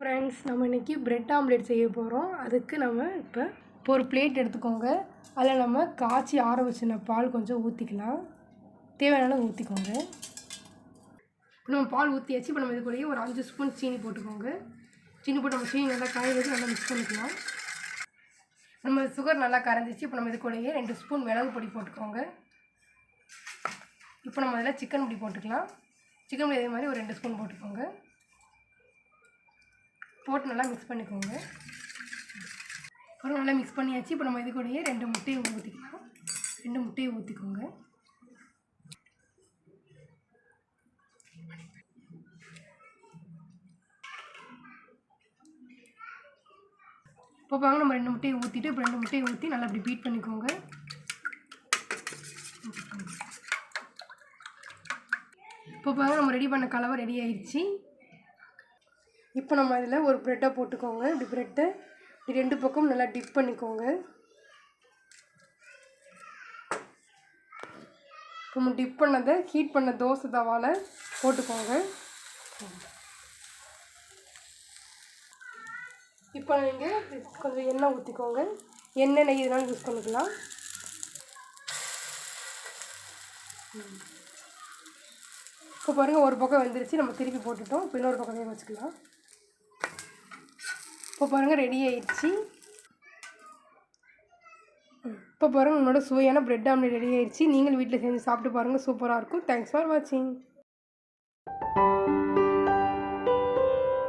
Friends, நம்ம இன்றைக்கி bread omelette செய்ய போகிறோம். அதுக்கு நம்ம இப்போ ஒரு பிளேட் எடுத்துக்கோங்க. அதில் நம்ம காய்ச்சி ஆற வச்சின பால் கொஞ்சம் ஊற்றிக்கலாம். தேவையான ஊற்றிக்கோங்க. இப்போ நம்ம பால் ஊற்றியாச்சு. இப்போ நம்ம இது கூடயே ஒரு 5 ஸ்பூன் சீனி போட்டுக்கோங்க. சீனி போட்டு நம்ம சீனி நல்லா காய வச்சு நல்லா மிக்ஸ் பண்ணிக்கலாம். நம்ம சுகர் நல்லா கரைஞ்சிச்சு. இப்போ நம்ம இது கூடயே 2 ஸ்பூன் மிளகு பொடி போட்டுக்கோங்க. இப்போ நம்ம அதில் சிக்கன் பொடி போட்டுக்கலாம். சிக்கன் பொடி இதே மாதிரி ஒரு 2 ஸ்பூன் போட்டுக்கோங்க. போட்டு நல்லா மிக்ஸ் பண்ணிக்கோங்க. அப்புறம் நல்லா மிக்ஸ் பண்ணியாச்சு. இப்போ நம்ம இது கூடயே 2 முட்டையை ஊற்றிக்கலாம். 2 முட்டையை ஊற்றிக்கோங்க. இப்போ பாருங்க, நம்ம 2 முட்டையை ஊற்றிட்டு இப்போ 2 முட்டையை ஊற்றி நல்லா அப்படி பீட் பண்ணிக்கோங்க. இப்போ பாருங்க, நம்ம ரெடி பண்ண கலவை ரெடி ஆயிடுச்சு. இப்போ நம்ம இதில் ஒரு ப்ரெட்டை போட்டுக்கோங்க. இப்படி ப்ரெட்டை இப்படி 2 பக்கம் நல்லா டிப் பண்ணிக்கோங்க. இப்போ நம்ம டிப் பண்ணதை ஹீட் பண்ண தோசை தவாவில் போட்டுக்கோங்க. இப்போ நீங்கள் கொஞ்சம் எண்ணெய் ஊற்றிக்கோங்க. எண்ணெய் நெய் இதெல்லாம் யூஸ் பண்ணிக்கலாம். இப்போ பாருங்கள், ஒரு பக்கம் வந்துருச்சு. நம்ம திருப்பி போட்டுட்டோம். இப்போ இன்னொரு பக்கம் வச்சுக்கலாம். இப்போ பாருங்கள், ரெடி ஆயிடுச்சு. இப்போ பாருங்கள், உங்களோட சுவையான பிரெட் ஆம்லேட் ரெடி ஆயிடுச்சு. நீங்கள் வீட்டில் செஞ்சு சாப்பிட்டு பாருங்கள். சூப்பராக இருக்கும். தேங்க்ஸ் ஃபார் வாட்சிங்.